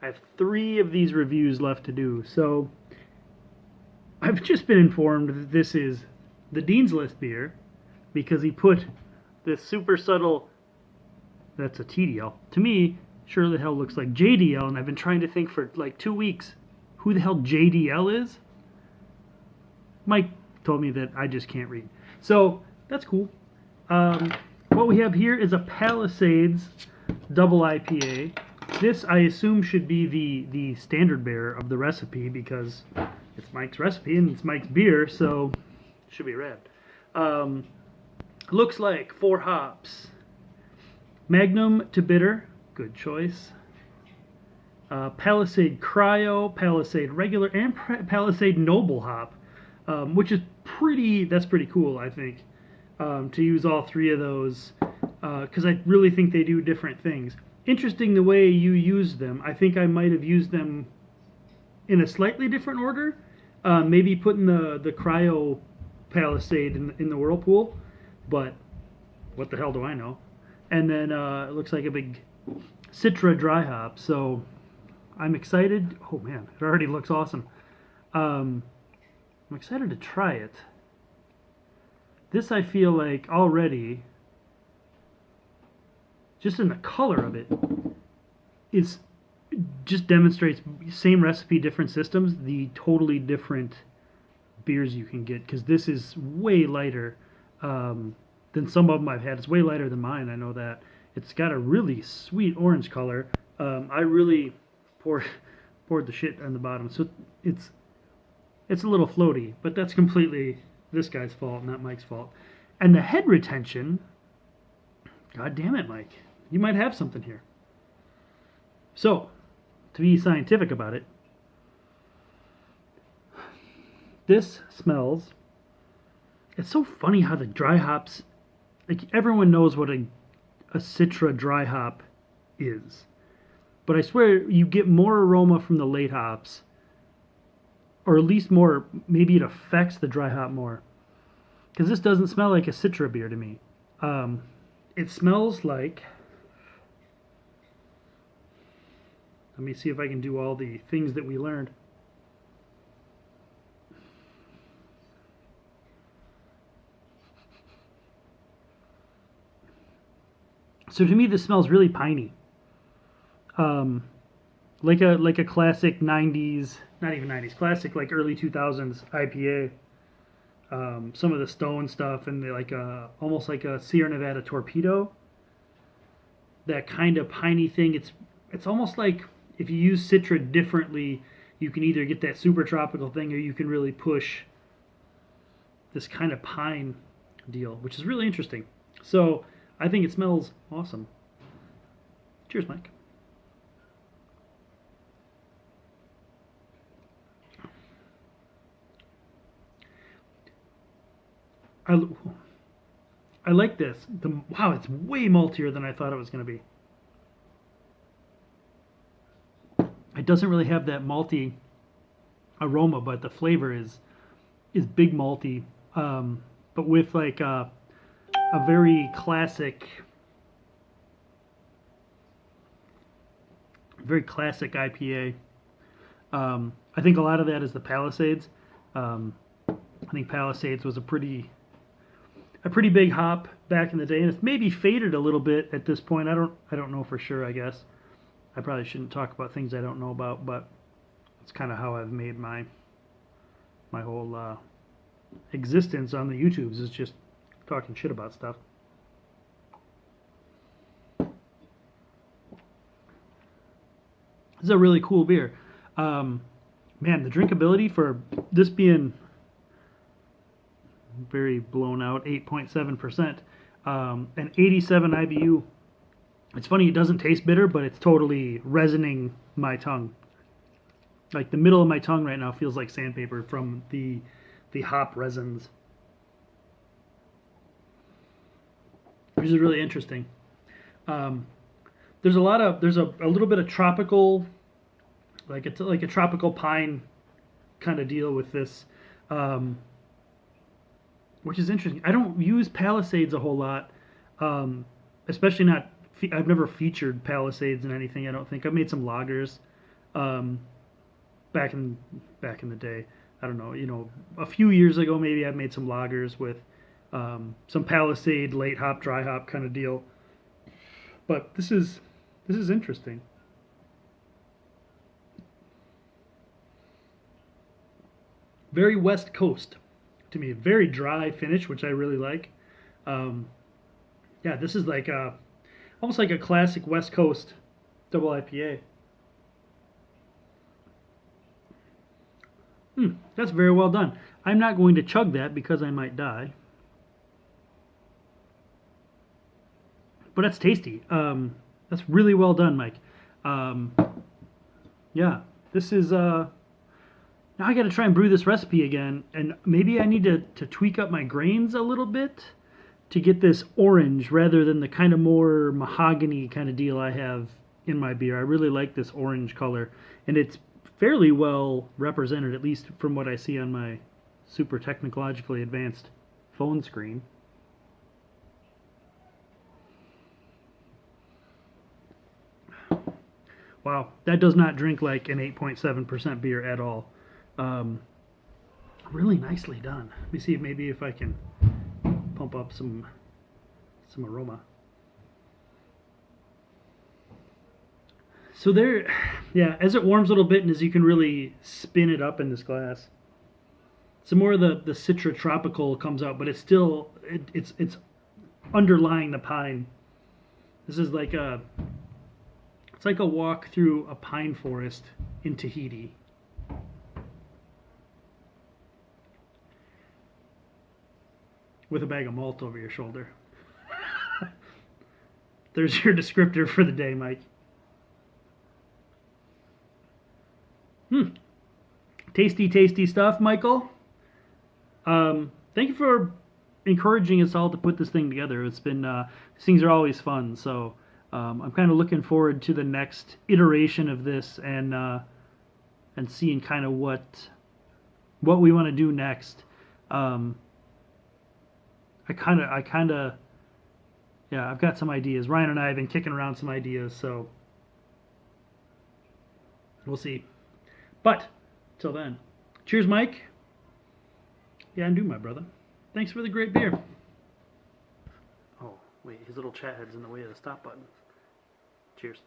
I have 3 of these reviews left to do. So I've just been informed that this is the Dean's List beer because he put this super subtle, that's a TDL. To me, sure the hell looks like JDL, and I've been trying to think for like 2 weeks who the hell JDL is. Mike told me that I just can't read. So that's cool. What we have here is a Palisades double IPA. This, I assume, should be the standard bearer of the recipe because it's Mike's recipe and it's Mike's beer, so it should be rad. Looks like 4 hops. Magnum to bitter, good choice. Palisade Cryo, Palisade Regular, and Palisade Noble hop, which is that's pretty cool, I think, to use all 3 of those, because I really think they do different things. Interesting the way you use them. I think I might have used them in a slightly different order, maybe putting the Cryo Palisade in the Whirlpool, but what the hell do I know? And then it looks like a big Citra dry hop, so I'm excited. Oh man, it already looks awesome. I'm excited to try it. This I feel like already, just in the color of it, is just demonstrates same recipe, different systems, the totally different beers you can get, because this is way lighter than some of them I've had. It's way lighter than mine, I know that. It's got a really sweet orange color. I really poured the shit on the bottom, so it's a little floaty, but that's completely this guy's fault, not Mike's fault. And the head retention, god damn it, Mike, you might have something here. So, to be scientific about it, this smells, it's so funny how the dry hops, like everyone knows what a Citra dry hop is, but I swear you get more aroma from the late hops, or at least more, maybe it affects the dry hop more, because this doesn't smell like a Citra beer to me. It smells like, let me see if I can do all the things that we learned. So to me, this smells really piney, like a classic '90s, not even '90s, classic like early 2000s IPA. Some of the Stone stuff and almost like a Sierra Nevada Torpedo. That kind of piney thing. It's almost like if you use Citra differently, you can either get that super tropical thing or you can really push this kind of pine deal, which is really interesting. So I think it smells awesome. Cheers, Mike. I like this. Wow, it's way maltier than I thought it was going to be. It doesn't really have that malty aroma, but the flavor is big malty, but with like a very classic IPA. I think a lot of that is the Palisades. I think Palisades was a pretty big hop back in the day, and it's maybe faded a little bit at this point. I don't know for sure. I guess I probably shouldn't talk about things I don't know about, but it's kind of how I've made my whole existence on the YouTubes, is just talking shit about stuff. This is a really cool beer. Man, the drinkability for this being very blown out, 8.7%, and 87 IBU. It's funny, it doesn't taste bitter, but it's totally resonating my tongue. Like the middle of my tongue right now feels like sandpaper from the hop resins, which is really interesting. There's a little bit of tropical, like it's like a tropical pine kind of deal with this, which is interesting. I don't use Palisades a whole lot, especially not. I've never featured Palisades in anything. I don't think I've made some lagers, back in the day. I don't know, a few years ago maybe I've made some lagers with some Palisade late hop, dry hop kind of deal. But this is interesting. Very West Coast to me. Very dry finish, which I really like. Um, yeah, this is like almost like a classic West Coast double IPA. That's very well done. I'm not going to chug that because I might die. But that's tasty. That's really well done, Mike. Um, yeah, this is. Now I got to try and brew this recipe again, and maybe I need to tweak up my grains a little bit to get this orange rather than the kind of more mahogany kind of deal I have in my beer. I really like this orange color, and it's fairly well represented, at least from what I see on my super technologically advanced phone screen. Wow, that does not drink like an 8.7% beer at all. Um, really nicely done. Let me see maybe if I can pump up some aroma. So there, yeah, as it warms a little bit and as you can really spin it up in this glass, some more of the Citra tropical comes out, but it's still it's underlying the pine. This is like it's like a walk through a pine forest in Tahiti. With a bag of malt over your shoulder. There's your descriptor for the day, Mike. Tasty, tasty stuff, Michael. Thank you for encouraging us all to put this thing together. It's been these things are always fun, so I'm kind of looking forward to the next iteration of this and seeing kind of what we want to do next. Yeah, I've got some ideas. Ryan and I have been kicking around some ideas, so we'll see. But till then, cheers, Mike. Yeah, and do, my brother. Thanks for the great beer. Oh, wait, his little chat head's in the way of the stop button. Cheers.